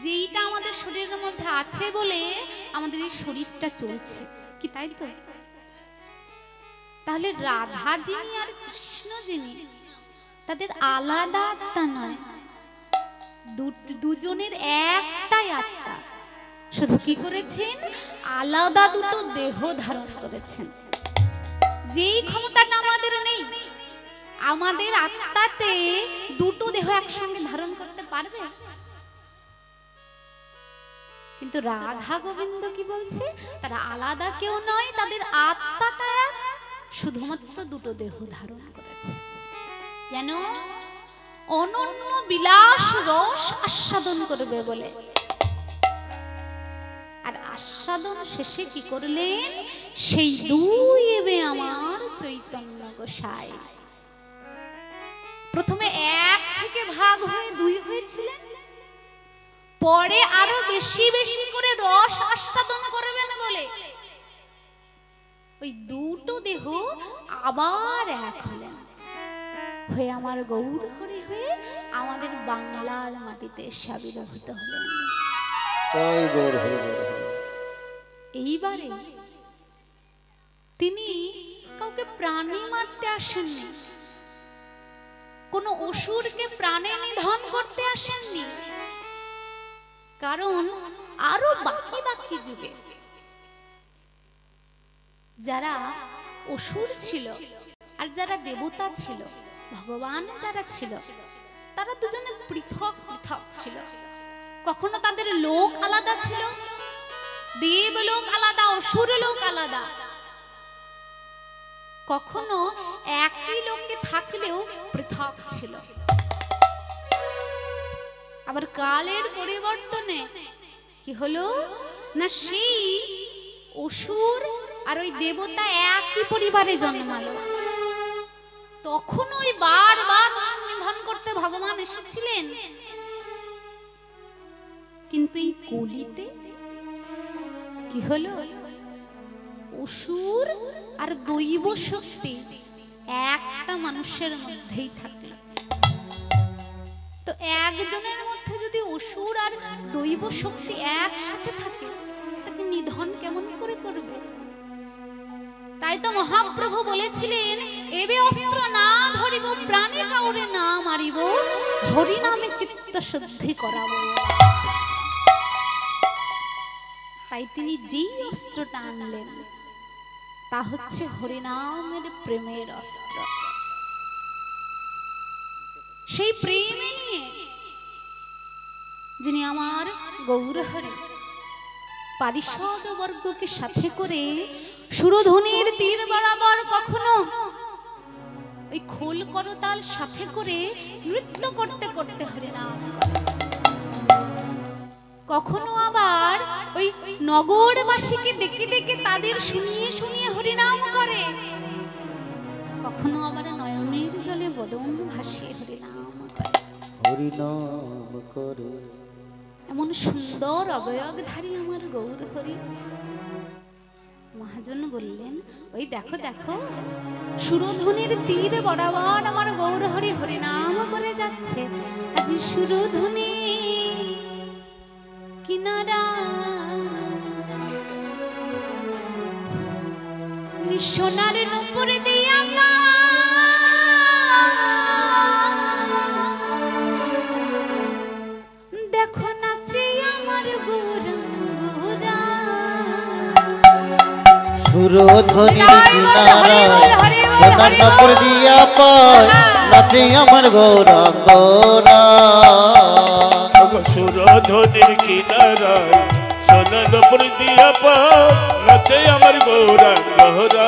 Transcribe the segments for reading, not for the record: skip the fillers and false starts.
যেইটা আমাদের শরীরের মধ্যে আছে বলে আমাদের এই শরীরটা চলছে, কি তাই তো? তাহলে রাধা যিনি আর কৃষ্ণ যিনি, তাদের আলাদা আত্মা নয়, দুজনের একটাই আত্মা, শুধু কি করেছেন আলাদা দুটো দেহ ধারণ করেছেন। যেই ক্ষমতাটা আমাদের নেই, আমাদের আত্মাতে দুটো দেহ একসঙ্গে ধারণ করতে পারবে, কিন্তু রাধা গোবিন্দ কি বলছে, তারা আলাদা কেউ নয়, তাদের আত্মাটা এক, শুধুমাত্র দুটো দেহ ধারণ করেছে। কেন? অনন্য বিলাস রস আস্বাদন করবে বলে। আর আস্বাদন শেষে কি করলেন, সেই দুই এবে আমার চৈতন্য গোসাই। প্রথমে এক থেকে ভাগ হয়ে দুই হয়েছিলেন, পরে আরো বেশি বেশি করে রস আস্বাদন করবেন বলে ওই দুটো দেহ আবার এক হলেন, হয়ে আমার গৌর হরি হয়ে আমাদের বাংলার মাটিতে আবির্ভূত হলেন। এইবারে তিনি কাউকে প্রাণী মারতে আসেননি, কোন অসুরকে প্রাণে নিধন করতে আসেননি, কারণ আরো বাকি বাকি যুগে যারা অসুর ছিল আর যারা দেবতা ছিল, ভগবান যারা ছিল, তারা দুজনে পৃথক পৃথক ছিল। কখনো তাদের লোক আলাদা ছিল, দেবলোক আলাদা, অসুর লোক আলাদা। কখনো একই লোকে থাকলেও পৃথক ছিল। আবার কালের পরিবর্তনে কি হলো না, সেই অসুর আর ওই দেবতা একই পরিবারে জন্মালো। তখন ওই বারবার নিধন করতে ভগবান এসেছিলেন, কিন্তু এই কলিতে কি হলো, অসুর আর দৈব শক্তি একটা মানুষের মধ্যেই থাকলো। তো একজনের মধ্যে যদি অসুর আর দৈব শক্তি একসাথে থাকে, তাকে নিধন কেমন করে করবে? তাই তো মহাপ্রভু বলেছিলেন, এবে অস্ত্র না ধরিব, প্রাণে কাউরে না মারিব, হরি নামে চিত্ত শুদ্ধি করাবো। তাই তিনি যেই অস্ত্রটা আনলেন তা হচ্ছে হরিনামের প্রেমের অস্ত্র। সেই প্রেমে নিয়ে যিনি আমার গৌরহরি পারিষদ বর্গকে সাথে করে সুরধুনির তীর বরাবর কখনো ওই খোল করতাল সাথে করে নৃত্য করতে করতে হরিনাম করে, কখনো আবার ওই নগরবাসীকে ডেকে ডেকে তাদের শুনিয়ে শুনিয়ে হরিনাম করে, কখনো আবার নয়নের জলে বদন ভাসিয়ে হরিনাম করে, হরিনাম করে। এমন সুন্দর অবয়বধারী আমার গৌর হরি। মহাজন বললেন, ওই দেখো দেখো, সুরধুনির তীর বরাবর আমার গৌর হরি হরিনাম করে যাচ্ছে। আজ সুরধুনি কিনারা সোনার নূপুর দিয়া দেখো নাচে আমার গৌরাঙ্গরা। সুরধুনির কিনারায় সোনার নূপুর দিয়া পায় নাচে আমার গৌরাঙ্গরা। সুরধুনির কিনারায় সোনার নূপুর দিয়া পায় নাচে আমার গৌরাঙ্গরা।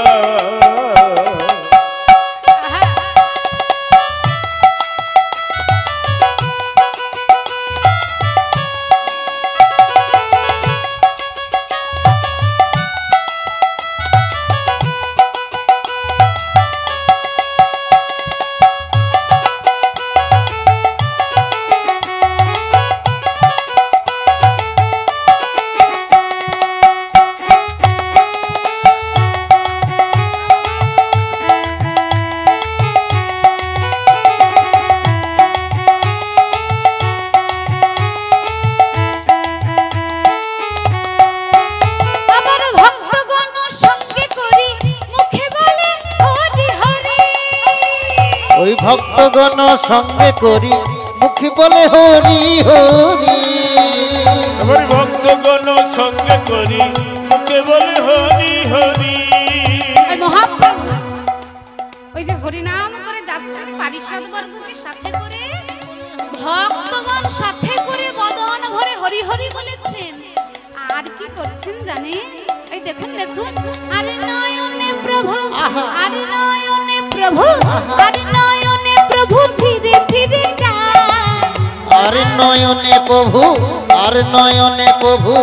ভক্তগণ সঙ্গে করি মুখে বলে হরি হরি। আমার ভক্তগণ সঙ্গে করি মুখে বলে হরি হরি। ওই মহাপ্রভু ওই যে হরিনাম করে যাচ্ছেন পারিষদ বর্গকে সাথে করে, ভক্তগণ সাথে করে বদন ভরে হরি হরি বলেছেন। আর কি করছেন জানেন? এই দেখুন দেখুন, আরে নয়নে প্রভু, আরে নয়নে প্রভু, আরে নয়নে প্রভু ফিরে ফিরে যায়। আরে নয়নে প্রভু, আরে নয়নে প্রভু,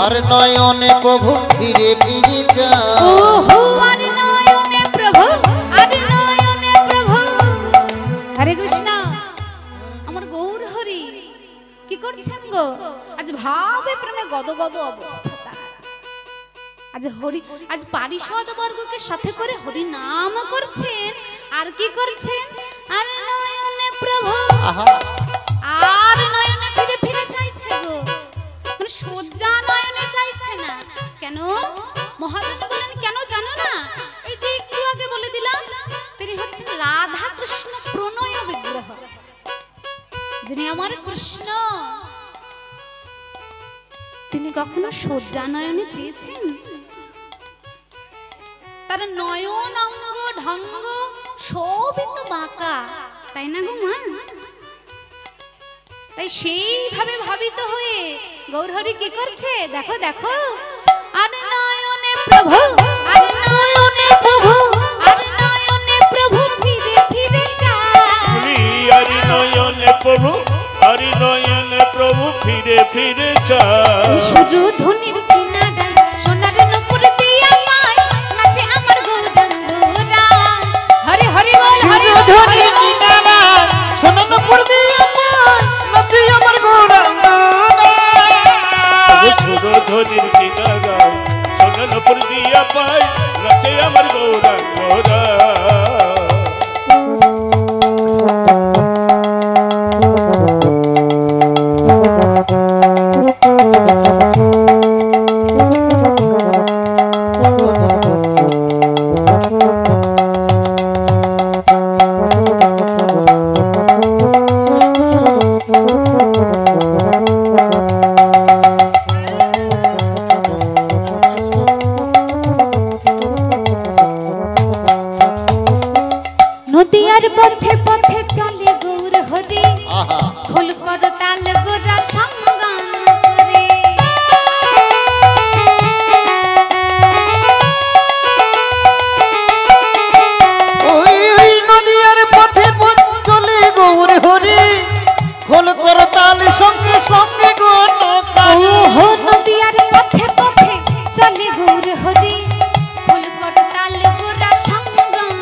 আরে নয়নে প্রভু ফিরে ফিরে যায়। ওহো আরে নয়নে প্রভু, আরে নয়নে প্রভু। হরে কৃষ্ণ। আমার গৌর হরি কি করছেন গো? আজ ভাবে প্রেমে গদ গদ অবস্থা তার। আজ হরি, আজ পারিষদ বর্গকে সাথে করে হরি নাম করছেন। আর কি করছেন? আরে নয়নে প্রভু, আর নয়নে ফিরে ফিরে চাইছে গো, মানে সজ্জা নয়নে চাইছে না। কেন? মহাজন বলেন কেন জানো না? এই যে একটু আগে বলে দিলাম, তিনি হচ্ছেন রাধা কৃষ্ণ প্রণয় বিগ্রহ, যিনি আমার কৃষ্ণ। তিনি কখনো সজ্জা নয়নে চেয়েছেন? তার নয়ন অঙ্গ ঢঙ্গ সবই তো বাঁকা, তাই না গো মা? তাই সেইভাবে ভাবিত হয়ে গৌরহরি কি করছে দেখো দেখো, আরে নয়নে প্রভু, আরে নয়নে প্রভু, আরে নয়নে প্রভু ফিরে ফিরে যায়। আরে নয়নে প্রভু, আরে নয়নে প্রভু ফিরে ফিরে যায়। শুধু ধনির কিনারা সোনার নূপুর দিয়া পায়, নাচে আমার গৌরাঙ্গরা। হরে হরে বল, হরে বল, হরে বল। সোনার নূপুর দিয়া পায়, নাচে আমার গৌরাঙ্গরা। সুরধনির কিনারায় সোনার নূপুর দিয়া পায়, নাচে আমার গৌরাঙ্গরা। নদিয়ার পথে পথে চলে গৌর হরি, খোল কর তাল গোরা সঙ্গান করে। ওই ওই নদিয়ার পথে পথে চলে গৌর হরি, খোল কর তাল সঙ্গে সঙ্গে ওহো নদিয়ার পথে পথে চলে গৌর হরি, খোল কর তাল গোরা সঙ্গান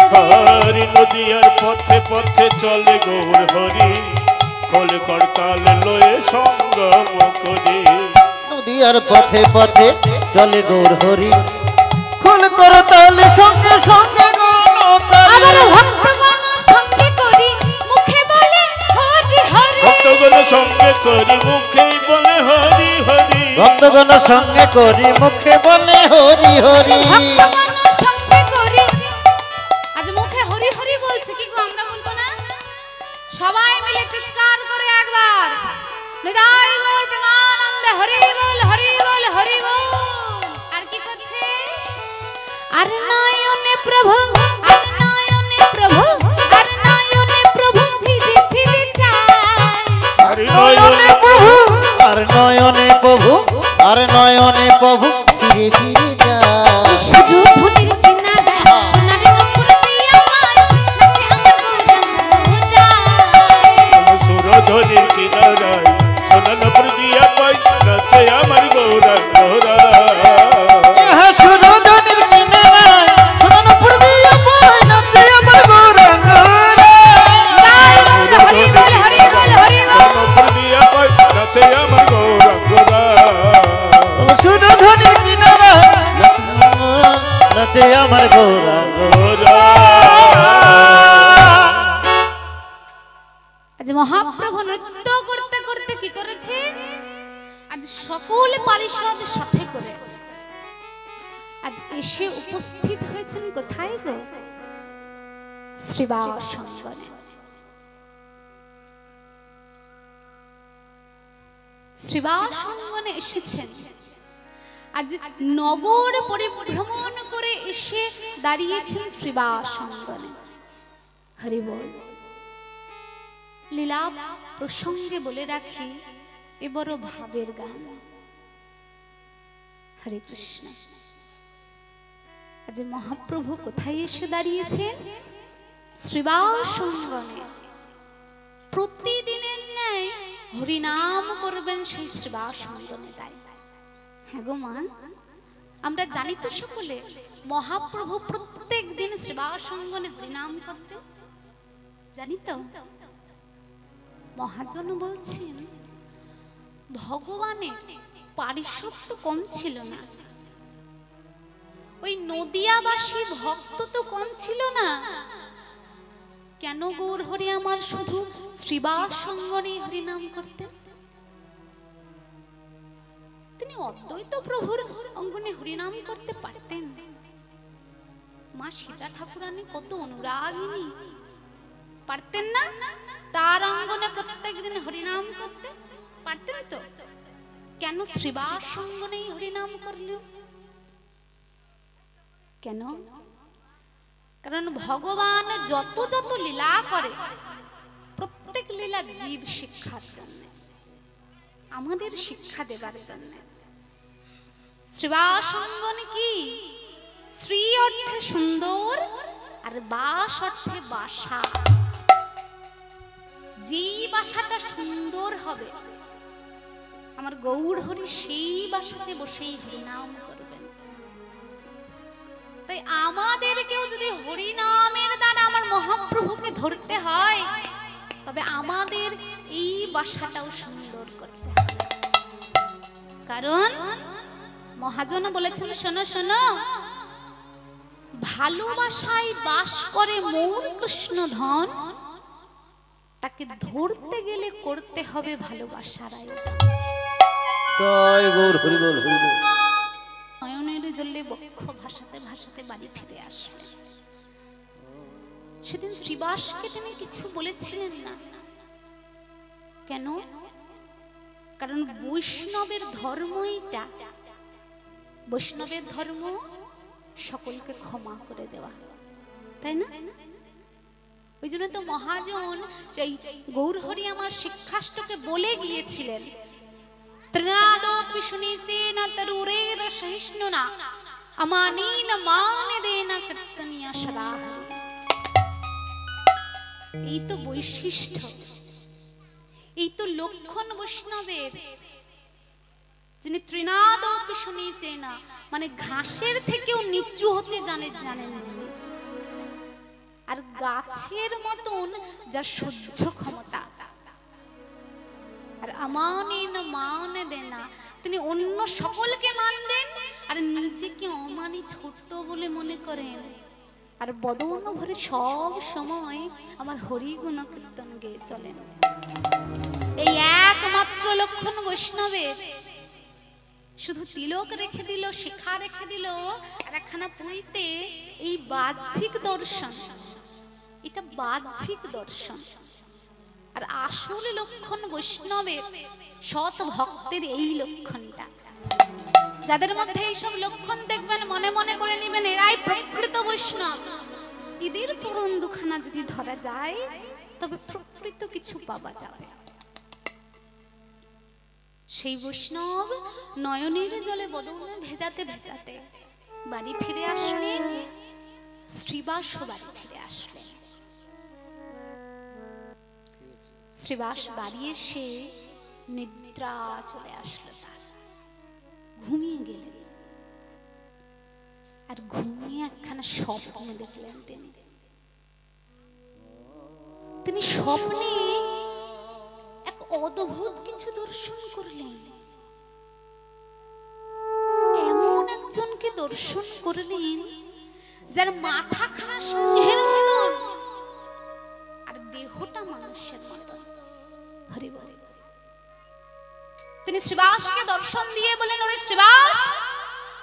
করে। হরি নদিয়ার পথে পথে চলে গৌর হরি, খোল করতাল লয়ে সঙ্গম করি। নদিয়ার পথে পথে চলে গৌর হরি, খোল কর তাল সঙ্গে সঙ্গে আবার ভক্তগণ সঙ্গে করি মুখে বলে হরি হরি। ভক্তগণ সঙ্গে করি মুখে বলে হরি হরি। ভক্তগণ সঙ্গে করি মুখে বলে হরি হরি। ভক্তগণ সঙ্গে করি, আজ মুখে হরি হরি বলছে, কি গো আমরা বলবো না? সবাই মিলে চিৎকার করে একবার নিতাই গৌর প্রেমানন্দে হরি বল, হরি বল, হরি বল। আর কি করছে? আর নয়নে প্রভু, আর নয়নে প্রভু, আর নয়নে প্রভু ফিরে ফিরে যায়। হরি নয়নে প্রভু, আর নয়নে প্রভু, আর নয়নে প্রভু ফিরে ফিরে যায়। শুধু ধনির কিনারা সোনার নূপুর দিয়া পায়, নাচে আমার গৌরাঙ্গরা। সুরধনির কিনারায় সোনার নূপুর দিয়া পায়, নাচে আমার গৌরাঙ্গরা। সুরধনির কিনারায় সোনার নূপুর দিয়া পায়, নাচে আমার গৌরাঙ্গরা। জয় গৌর হরি বল, হরি বল, হরি বল। নূপুর দিয়া পায়, নাচে আমার গৌরাঙ্গরা। সুরধনির কিনারায় নাচে আমার গৌরাঙ্গরা। আজ মহাপ্রভু নৃত্য করতে করতে কি করেছে? আজ সকল পারিষদ সাথে করে আজ এসে উপস্থিত হয়েছেন কোথায় গো? শ্রীবাস অঙ্গনে। শ্রীবাস অঙ্গনে এসেছেন। আজ নগর পরিভ্রমণ করে এসে দাঁড়িয়েছেন শ্রীবাস অঙ্গনে। হরি বল। লীলা প্রসঙ্গে বলে রাখি, এ বড় ভাবের গান। হরে কৃষ্ণ। আজ মহাপ্রভু কোথায় এসে দাঁড়িয়েছেন? শ্রীবাস অঙ্গনে। প্রতিদিনের ন্যায় হরিনাম করবেন সেই শ্রীবাস অঙ্গনে। তাই হ্যাঁ গো মা, আমরা জানি তো সকলে মহাপ্রভু প্রত্যেক দিন শ্রীবাস অঙ্গনে হরিনাম করতে, জানি তো। মহাজন বলছেন ভগবানের পারিষদ্য কম ছিল না, ওই নদিয়াবাসী ভক্ত তো কম ছিল না। কেন গৌর হরি আমার শুধু শ্রীবাস অঙ্গনে হরিনাম করতেন? তিনি অদ্বৈত প্রভুর অঙ্গনে হরিনাম করতে পারতেন। মা সীতা ঠাকুরানী কত অনুরাগিনী, পারতেন না? তার অঙ্গনে প্রত্যেক দিন হরিনাম করতে পারতেন তো। কেন শ্রীবাস অঙ্গনেই হরিনাম করলেন? কেন? কারণ ভগবান যত যত লীলা করে, প্রত্যেক লীলা জীব শিক্ষার জন্য, আমাদের শিক্ষা দেবার জন্য। শ্রীবাস অঙ্গন কি? শ্রী অর্থে সুন্দর, আর বাস অর্থে বাসা। যেই বাসাটা সুন্দর হবে, আমার গৌর হরি সেই বাসাতে বসেই হরিনাম করবেন। তাই আমাদেরকেও যদি হরিনামের দ্বারা আমার মহাপ্রভুকে ধরতে হয়, তবে আমাদের এই বাসাটাও সুন্দর করতে হবে। কারণ মহাজন বলেছেন, শোনো শোনো, ভালোবাসায় বাস করে মোর কৃষ্ণ ধন, তাকে ধরতে গেলে করতে হবে ভালোবাসার আয়োজন। জয় গৌর হরি বল, হরি বল। নয়নের জলে বক্ষ ভাসাতে ভাসাতে বাড়ি ফিরে আসলেন। সেদিন শ্রীবাসকে তিনি কিছু বলেছিলেন না। কেন? কারণ বৈষ্ণবের ধর্ম এইটা। বৈষ্ণবের ধর্ম সকলকে ক্ষমা করে দেওয়া, তাই না? ওই জন্য তো মহাজন সেই গৌর হরি আমার শিক্ষাষ্টকে বলে গিয়েছিলেন, ত্রিনাদোপি শুনিচেন তরুরের সহিষ্ণুনা আমানীন মানে দেনা কীর্তনিয়া সদা। এই তো বৈশিষ্ট্য, এই তো লক্ষণ বৈষ্ণবের। যিনি ত্রিনাদোপি শুনিচেন, মানে ঘাসের থেকেও নিচু হতে জানেন যিনি, আর গাছের মতন যার সহ্য ক্ষমতা। আর আমানীন মানে দেনা, তিনি অন্য সকলকে মান দেন আর নিজেকে অমানি ছোট বলে মনে করেন, আর বদন ভরে সব সময় আমার হরি গুণ কীর্তন গেয়ে চলেন। এই একমাত্র লক্ষণ বৈষ্ণবের। শুধু তিলক রেখে দিল, শিখা রেখে দিল, আর একখানা পুরীতে, এই বাহ্যিক দর্শন, এটা বাহ্যিক দর্শন। আর আসল লক্ষণ বৈষ্ণবের, সৎ ভক্তের এই লক্ষণটা। যাদের মধ্যে এইসব লক্ষণ দেখবেন, মনে মনে করে নেবেন এরাই প্রকৃত বৈষ্ণব। এদের চরণ দুখানা যদি ধরা যায়, তবে প্রকৃত কিছু পাওয়া যাবে। সেই বৈষ্ণব নয়নের জলে বদনে ভেজাতে ভেজাতে বাড়ি ফিরে আসলেন। শ্রীবাস বাড়ি ফিরে আসলেন। শ্রীবাস বাড়ি এসে নিদ্রা চলে আসলো তার, ঘুমিয়ে গেলেন। আর ঘুমিয়ে একখানা স্বপ্ন দেখলেন তিনি স্বপ্নে এক অদ্ভুত কিছু দর্শন করলেন। এমন একজনকে দর্শন করলেন যার মাথাখানা সিংহের মতন আর দেহটা মানুষের মতন। হরি বল। তিনি শ্রীবাসকে দর্শন দিয়ে বলেন, ওরে শ্রীবাস,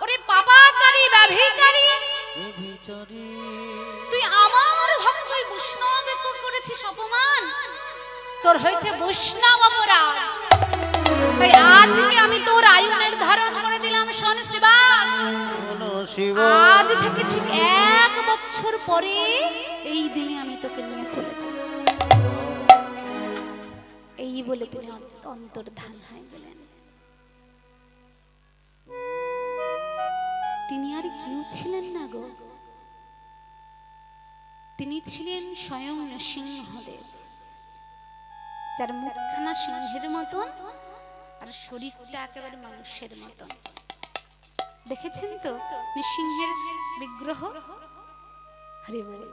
ওরে পাপাচারী ব্যভিচারী, তুই আমার ভক্ত বৈষ্ণবকে করেছিস অপমান, তোর হয়েছে বৈষ্ণব অপরাধ। তাই আজকে আমি তোর আয়ু নির্ধারণ করে দিলাম। শোন শ্রীবাস, বলো শিব। আজ থেকে ঠিক 1 বছর পরে এই দিনে আমি তোকে নিয়ে চলে যাব। এই বলে তিনি অন্তর্ধান হয়ে গেলেন। তিনি আর কেউ ছিলেন না গো, তিনি ছিলেন স্বয়ং নৃসিংহদেব, যার মুখখানা সিংহের মতন আর শরীরটা একেবারে মানুষের মতন। দেখেছেন তো নৃসিংহের বিগ্রহ? হরি বল।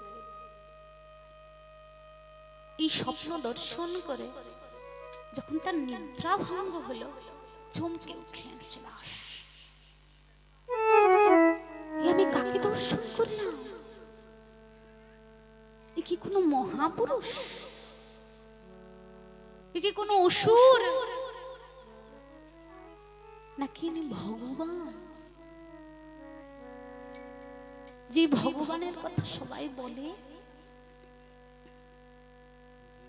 এই স্বপ্ন দর্শন করে যখন তার নিদ্রা ভঙ্গ হলো, চমকে উঠলেন শ্রীবাস। আমি কাকে দর্শন করলাম? এ কি কোনো মহাপুরুষ? এ কি কোনো অসুর? নাকি ইনি ভগবান? যে ভগবানের কথা সবাই বলে।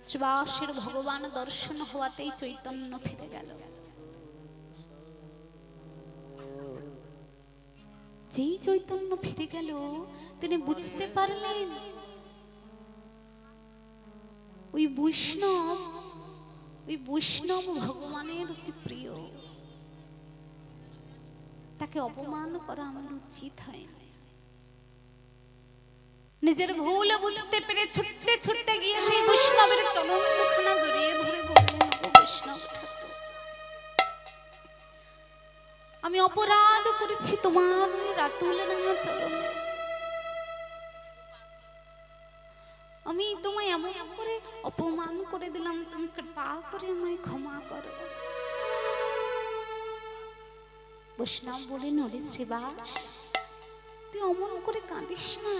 শ্রীবাসের ভগবান দর্শন হওয়াতেই চৈতন্য ফিরে গেল। যেই চৈতন্য ফিরে গেল, তিনি বুঝতে পারলেন ওই বৈষ্ণব ভগবানের অতি প্রিয়। তাকে অপমান করা আমার উচিত হয় না। নিজের ভুল বুঝতে পেরে ছুটতে ছুটতে গিয়ে সেই বৈষ্ণবের চরণ দুখানা জড়িয়ে ধরে বললেন, বৈষ্ণব ঠাকুর, আমি অপরাধ করেছি তোমার রাতুল রাঙা চরণে। আমি তোমায় এমন করে অপমান করে দিলাম, তুমি কৃপা করে আমায় ক্ষমা করো। বৈষ্ণব বলেন, ওরে শ্রীবাস, তুই অমন করে কাঁদিস না।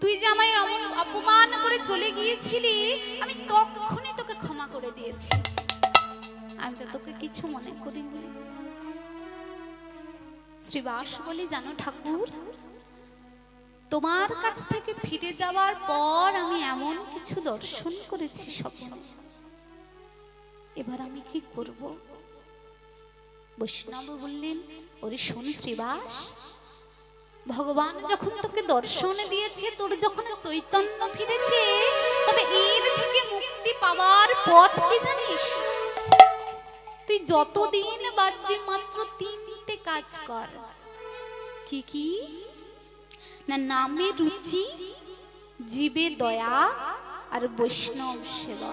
তুই যে আমায় অমন অপমান করে চলে গিয়েছিলি, আমি তখনই তোকে ক্ষমা করে দিয়েছি। আমি তো তোকে কিছু মনে করিনি। শ্রীবাস বলে, জানো ঠাকুর, তোমার কাছ থেকে ফিরে যাওয়ার পর আমি এমন কিছু দর্শন করেছি স্বপ্নে, এবার আমি কি করব? বৈষ্ণব বললেন, ওরে শোন শ্রীবাস, ভগবান যখন তোকে দর্শন দিয়েছে, তোর যখন চৈতন্য ফিরেছে, তবে এর থেকে মুক্তি পাওয়ার পথ কি জানিস? তুই যতদিন বাঁচবি মাত্র 3টে কাজ কর। কি কি? না নামে রুচি, জীবে দয়া, আর বৈষ্ণব সেবা।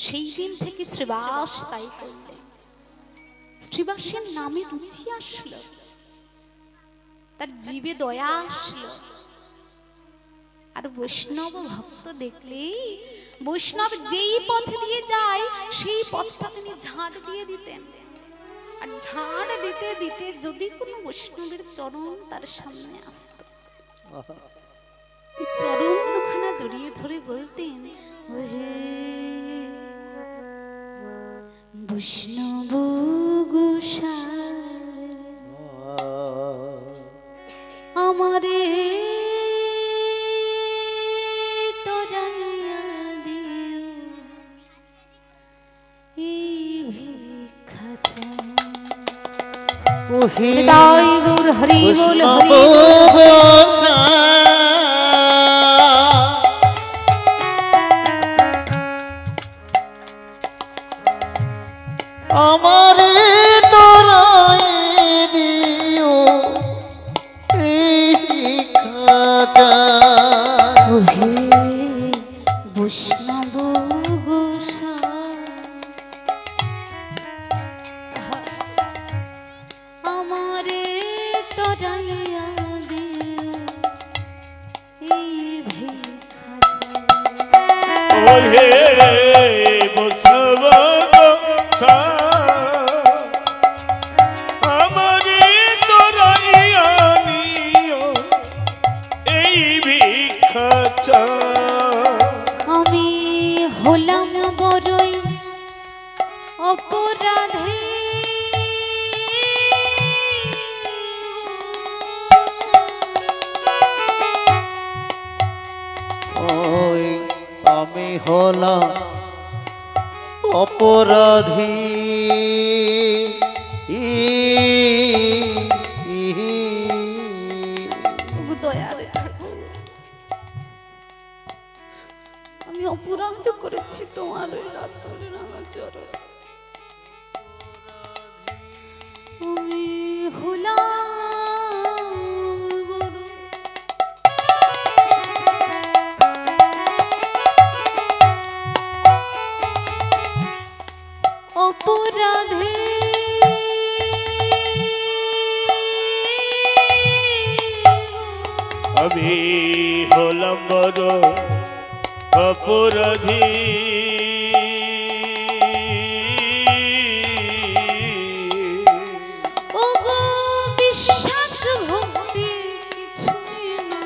সেই দিন থেকে শ্রীবাস তাই করলেন। শ্রীবাসের নামে রুচি আসলো, তার জীবে দয়া আসলো, আর বৈষ্ণব ভক্ত দেখলেই বৈষ্ণব যেই পথ দিয়ে যায় সেই পথটা তিনি ঝাড় দিয়ে দিতেন। আর ঝাড় দিতে দিতে যদি কোনো বৈষ্ণবের চরণ তার সামনে আসত, চরণ দুখানা জড়িয়ে ধরে বলতেন, ওহে বৈষ্ণব গোসাই আমারে তরাইয়া দিও, এই ভিক্ষা চাই। তাই গৌর হরি বল, হরি আমারে তোরাই দিও এই শিক্ষা। ওহে বৈষ্ণব গোসাই আমারে তরাইয়া দিও, এই ভিক্ষা চাই। ওহে বৈষ্ণব আমারে তোরাইয়া নিও, এই ভিক্ষা চাই। আমি হলাম বড়ই অপরাধী, ওই আমি হলাম অপরাধী ওগো দয়ার ঠাকুর, আমি অপরাধ করেছি তোমার ওই রাতের রাঙা চরণ। আমি হলাম বড় অপরাধী, আমি হলাম বড় অপরাধী। ওগো বিশ্বাস ভক্তি কিছুই না,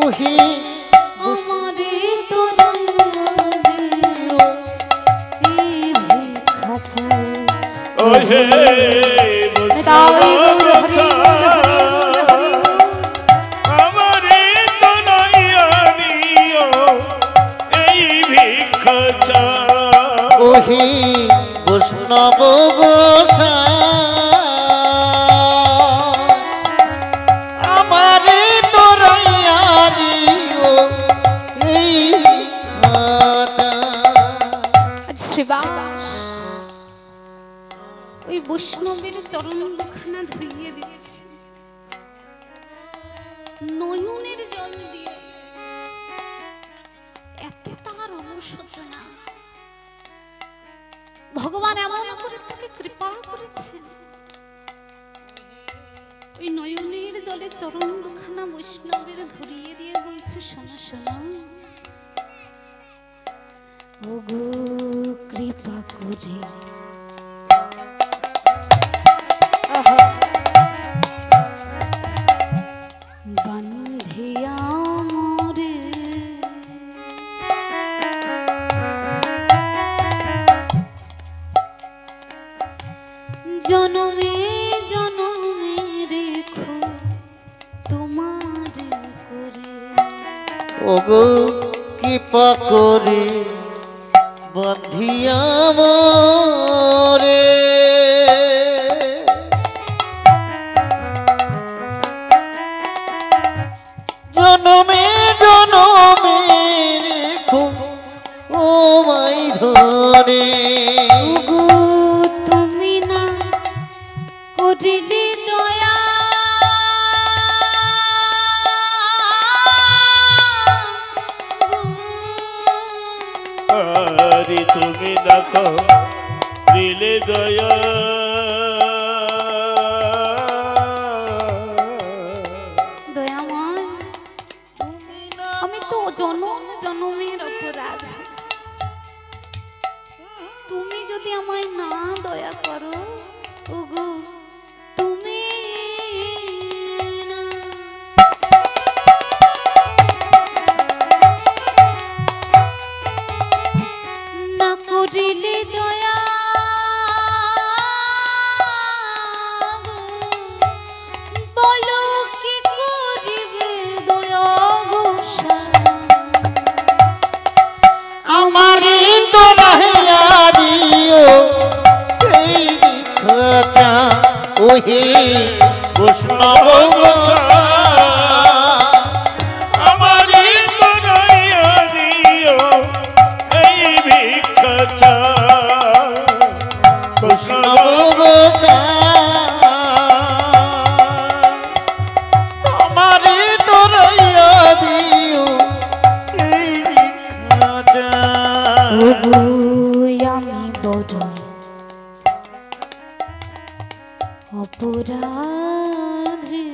ওহে আমারে তোরা ভিক্ষা চাই। ওহে তাই গৌর হরি হরি হরি আমারে তো নইয়া দিও এই ভিক্ষা চাই। ওহে বৈষ্ণব গোসাই আমারে তোরাইয়া দিও এই খাজা। আজ শ্রীবাস ওই বৈষ্ণবের চরণ দুখানা ধুইয়ে দিচ্ছে নয়নের জল দিয়ে। এত তার অনুশোচনা, ভগবান এমন করে তাকে কৃপা করেছেন। ওই নয়নের জলে চরণ দুখানা বৈষ্ণবের ধরিয়ে দিয়ে বলছে, শোনো শোনো ওগো কৃপা করে বন্ধিয়া মোরে জনমে জনমে রেখো তোমার করে। ওগো কৃপা করে বন্ধিয়া মোরে জনমে জনমে রেখো ও মাই ধরে। ওগো তুমি না করিলে দয়া, আরে তুমি দেখো দিলে দয়া। দয়াময় আমি তো জনম জনমের অপরাধ, তুমি যদি আমায় না দয়া করো, ওগো তুমি না করিলে দয়া, বলো কি করিবে দয়া গোসাই। আমারে তোরাইয়া দিও এই খাজা। ওহে বৈষ্ণব গোসাই আমারে তো নইয়া দিও এই ভিক্ষা চাই। বৈষ্ণব গোসাই আমারে তোরাইয়া দিও এই খাজা। ওগো আমি বড় অপরাধী,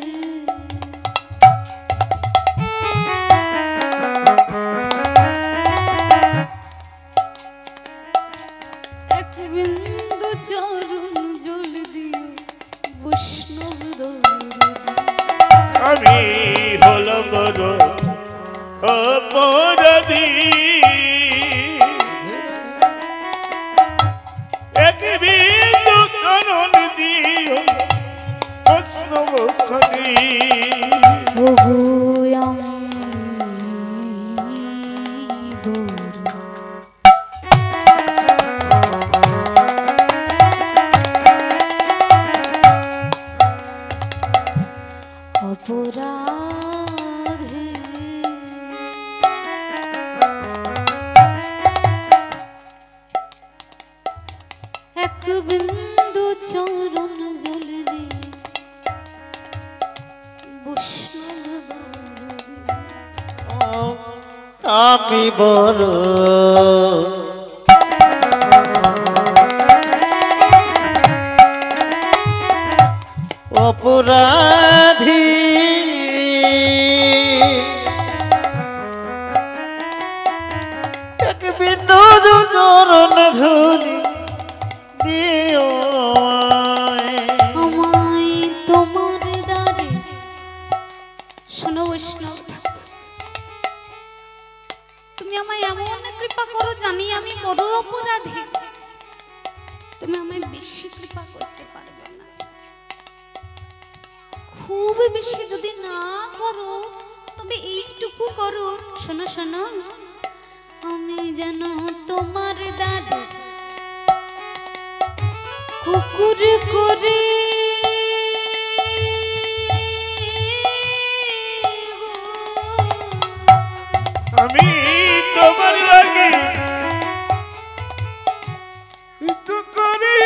আমি বড় অপরাধী এক বিন্দু চরণ ধুলি দিও আমায় তোমার দ্বারে শোনো বৈষ্ণব তুমি আমায় এমন কৃপা করো জানি আমি বড় অপরাধী তুমি আমায় বেশি কৃপা করতে পারবে না খুব বেশি যদি না করো তবে এইটুকু করো শোনো শোনো আমি যেন তোমার দ্বারে কুকুর করে আমি তোমার লাগে তো করি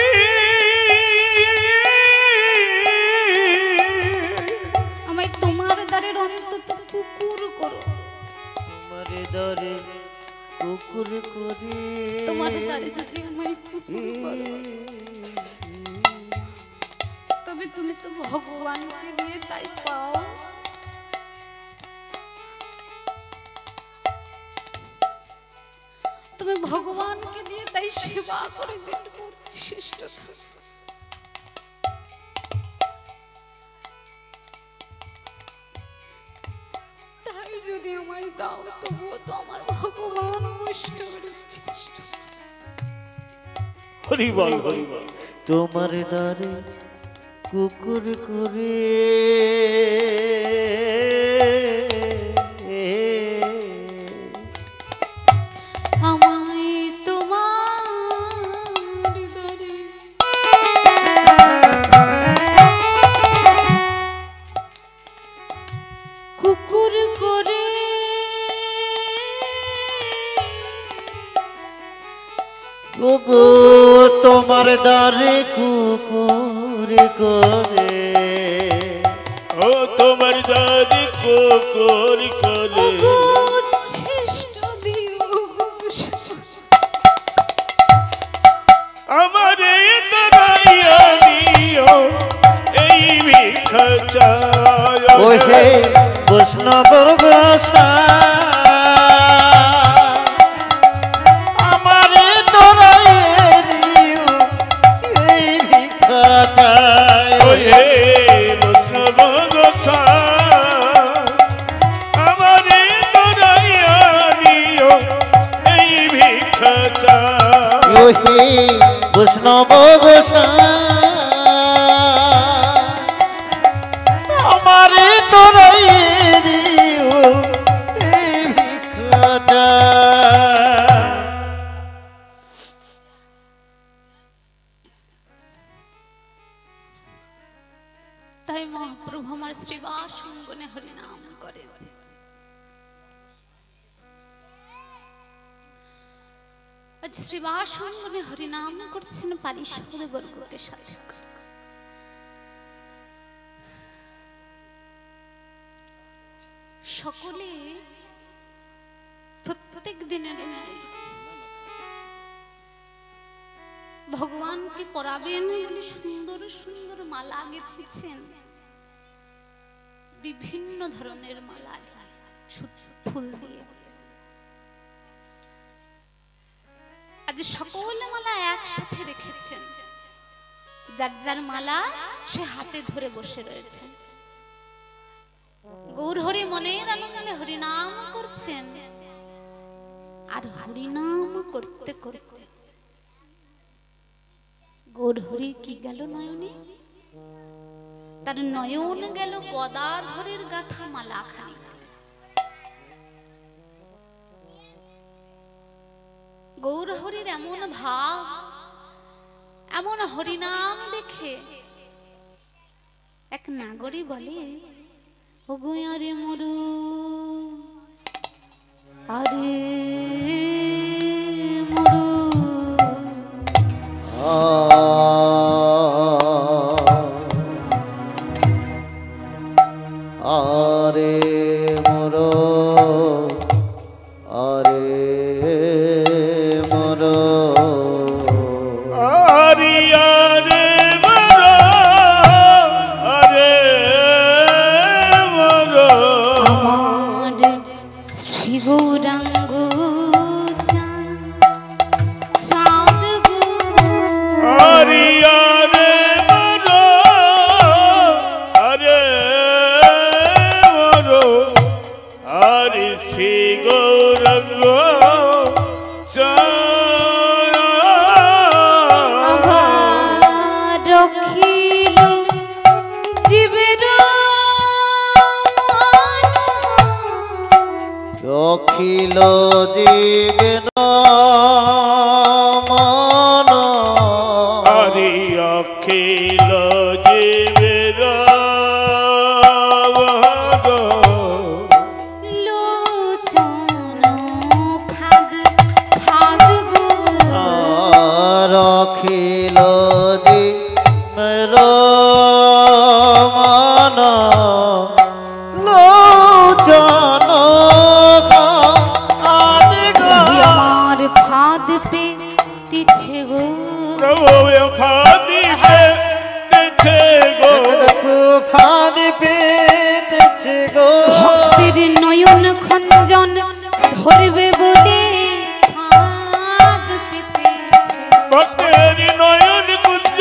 আমায় তোমার দ্বারের অন্তত কুকুর করো তোমার দরে কুকুর করি তোমার দ্বারে যদি আমায় কুকুর করো তবে তুমি তো ভগবানকে দিয়ে তাই পাও তুমি ভগবানকে দিয়ে তাই সেবা করে যেটুকু উচ্ছিষ্ট থাকে তাই যদি আমায় দাও তবুও তো আমার ভগবান বৈষ্ণবের উচ্ছিষ্ট হরি বল হরি বল তোমার দ্বারে কুকুর করে আমায় তোমার দ্বারে কুকুর করে ওগো তোমার দ্বারে কুকুর করে ও তোমার দাদি কুকুর করে ওগো উচ্ছিষ্ট দিও আমারে দরাইয়া দিও এই ভিক্ষা চায় ওহে বৈষ্ণব গোসাই আমারে তোরাই দিও এই ভিক্ষা চাই ওহে বৈষ্ণব গোসাই আমারে দরাইয়া দিও এই ভিক্ষা চায় ওহে বৈষ্ণব গোসাই আমারে তোরাই দিও এই ভিক্ষা চাই তাই মহাপ্রভু আমার শ্রীবাস অঙ্গনে হরিনাম করে আজ শ্রীবাস অঙ্গনে হরিনাম করছেন পারিষদ বর্গকে সাথে করে। সকলে প্রত্যেক দিনের ন্যায় ভগবানকে পরাবেন বলে সুন্দর সুন্দর মালা গেঁথেছেন বিভিন্ন ধরনের মালা ফুল দিয়ে আজ সকল মালা একসাথে রেখেছেন যার যার মালা সে হাতে ধরে বসে রয়েছে গৌর হরি মনের আনন্দে হরিনাম করছেন আর হরিনাম করতে করতে গৌর হরি কি গেল নয়নে তার নয়ন গেল গদাধরের গাথা মালা খানি গৌর হরির এমন ভাব এমন হরিনাম দেখে এক নাগরী বলে ওগো আরে মরু আরে মরু আরে মোর শ্রী গৌরাঙ্গ চাঁদ গো আরে মরো আরে মরো আরে শ্রী গৌরাঙ্গ রখিল জীবের রখিল জীবের মন আরে অখিল জীবের লোচন ফাদ ফাদ গো রখিল জীবের মন লোচন আমার ফাদ পেতেছে গো প্রভু ফাদি পেতেছে গো ফাঁদ পেতেছে গো ভক্তের নয়ন খঞ্জন ধরবে বলে ফাদ পেতেছে ভক্তের নয়ন কুঞ্জ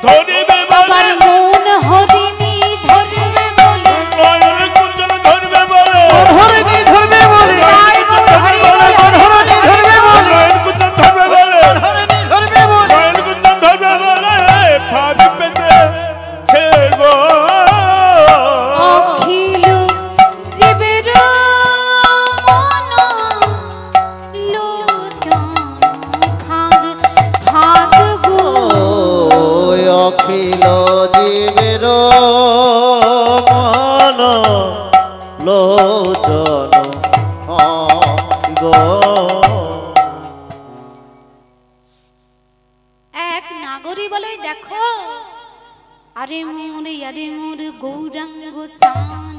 ধরিবে বাবার মন হরিণী ধরবে বলে নয়ন কুঞ্জন ধরবে বলে ধরবি ধরবে বলে জয় গৌর হরি ধরনি ধরবে বলে নয়ন কুঞ্জন ধরবে বলে ধরনি ধরবে বলে নয়ন কুঞ্জন ধরবে বলে ফাদ পেতেছে গো অখিল জীবের মন লোচন ফাদ ফাদ গো অখিল জীবের মন লোচন গো এক নাগরী বলে দেখো আরে মোর গৌরাঙ্গ চাঁদ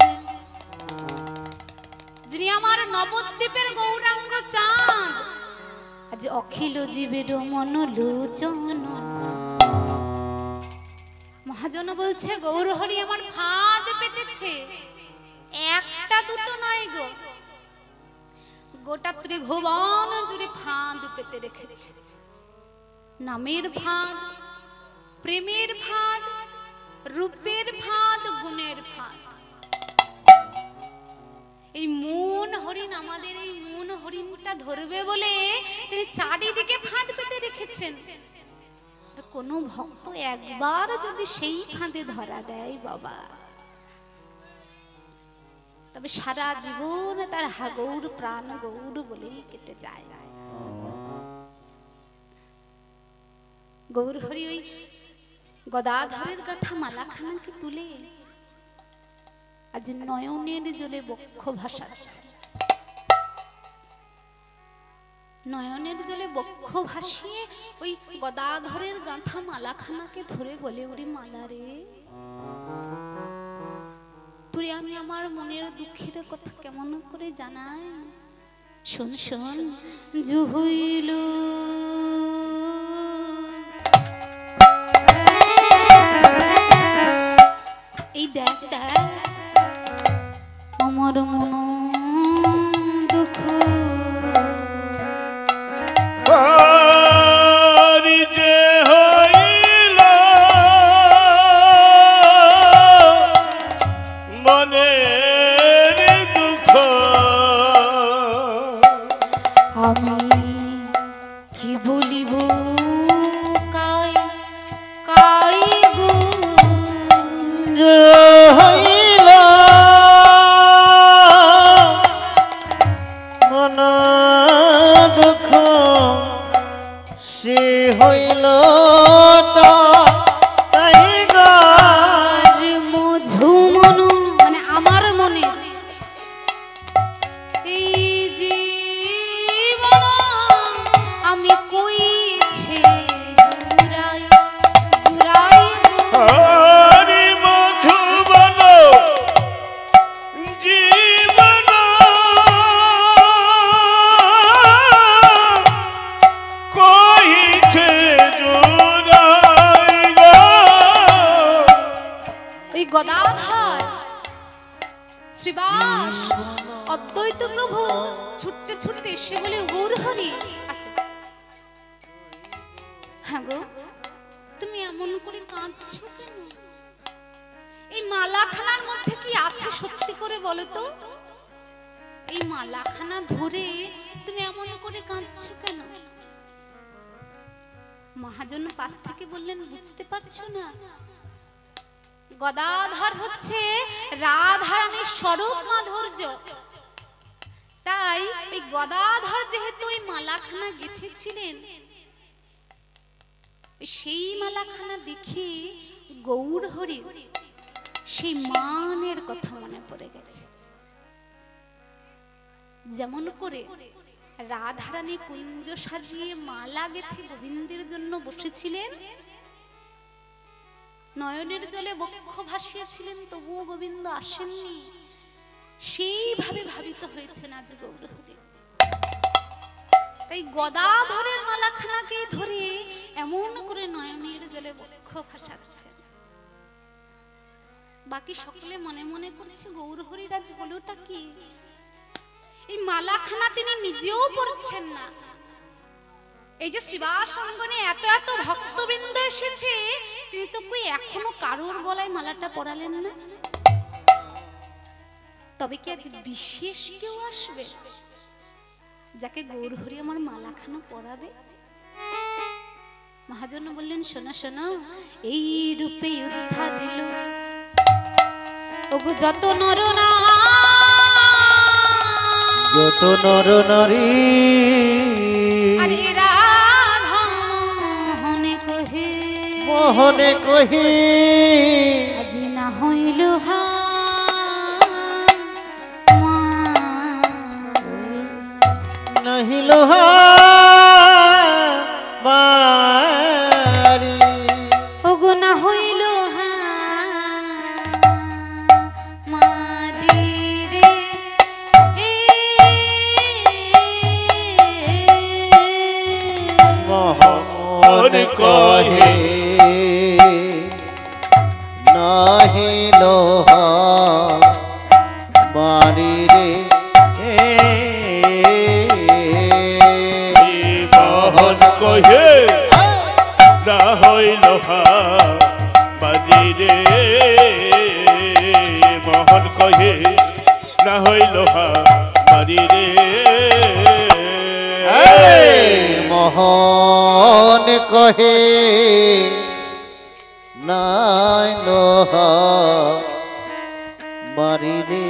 যিনি আমার নবদ্বীপের গৌরাঙ্গ চাঁদ আজ অখিল জীবের মন লোচন মহাজন বলছে গৌরহরি আমার ফাঁদ পেতেছে একটা দুটো নয় গো গোটা ত্রিভুবন জুড়ে ফাঁদ পেতে রেখেছে নামের ফাঁদ প্রেমের ফাঁদ রূপের ফাঁদ গুণের ফাঁদ এই মন হরিণ আমাদের এই মন হরিণটা ধরবে বলে তিনি চারিদিকে ফাঁদ পেতে রেখেছেন কোন ভক্ত একবার যদি সেই ফাঁদে ধরা দেয় বাবা তবে সারা জীবন তার হাগৌর প্রাণ গৌর বলেই কেটে যায় গৌর হরি ওই গদাধরের কথা মালাখানাকে তুলে আজ নয়নের জলে বক্ষ ভাসাচ্ছে নয়নের জলে বক্ষ ভাসিয়ে ওই গদাধরের গাঁথা মালাখানাকে ধরে বলে ওরে মালা রে তুই আমি আমার মনের দুঃখের কথা কেমন করে জানাই শোন শোন জুহুইল এই দেখ দেখ আমার মন দুঃখ পারি যে হইল মনের দুঃখ আমি কি বলিব কাই কাই গো হইল তো প্রভু ছুটতে ছুটতে এসে বলে গৌর হরি। হ্যাঁ গো, তুমি এমন করে কাঁদছো কেন? এই মালাখানার মধ্যে কি আছে সত্যি করে বলো তো? এই মালাখানা ধরে তুমি এমন করে কাঁদছো কেন? মহাজন পাশ থেকে বললেন, বুঝতে পারছো না? গদাধর হচ্ছে রাধারানীর স্বরূপ মাধুর্য। তাই ওই গদাধর যেহেতু ওই মালাখানা গেঁথেছিলেন, সেই মালাখানা দেখে গৌর হরি সেই মানের কথা মনে পড়ে গেছে। যেমন করে রাধারানী কুঞ্জ সাজিয়ে মালা গেঁথে গোবিন্দের জন্য বসেছিলেন, নয়নের জলে বক্ষ ভাসিয়েছিলেন, তবুও গোবিন্দ আসেননি, সেইভাবে ভাবিত হয়েছেন আজ গৌর হরি। তাই গদাধরের মালাখানাকে ধরে এমন করে নয়নের জলে বক্ষ ভাসাচ্ছেন। বাকি সকলে মনে মনে করছে গৌর হরির আজ হলোটা কি? এই মালাখানা তিনি নিজেও পড়ছেন না। এই যে শ্রীবাস অঙ্গনে এত এত ভক্তবৃন্দ এসেছে, তিনি তো কই এখনো কারোর গলায় মালাটা পরালেন না। তবে কি আজ বিশেষ কেউ আসবে যাকে গৌর হরি আমার মালাখানা পরাবে? মহাজন বললেন, শোনো শোনো, এই রূপে উদ্ধার দিল ওগো যত নর যত নর নারী, আরে রাধা মোহনে কহে, মোহনে কহি আজ না হইল নাহিল মারি, ওগো না হইল মারি রে। মোহন কহে নাহিল মারি রে, মোহন কহে না হইল বাজি রে, মোহন কহে না হইল বাজি রে। মোহন কহে নাইল মারি রে,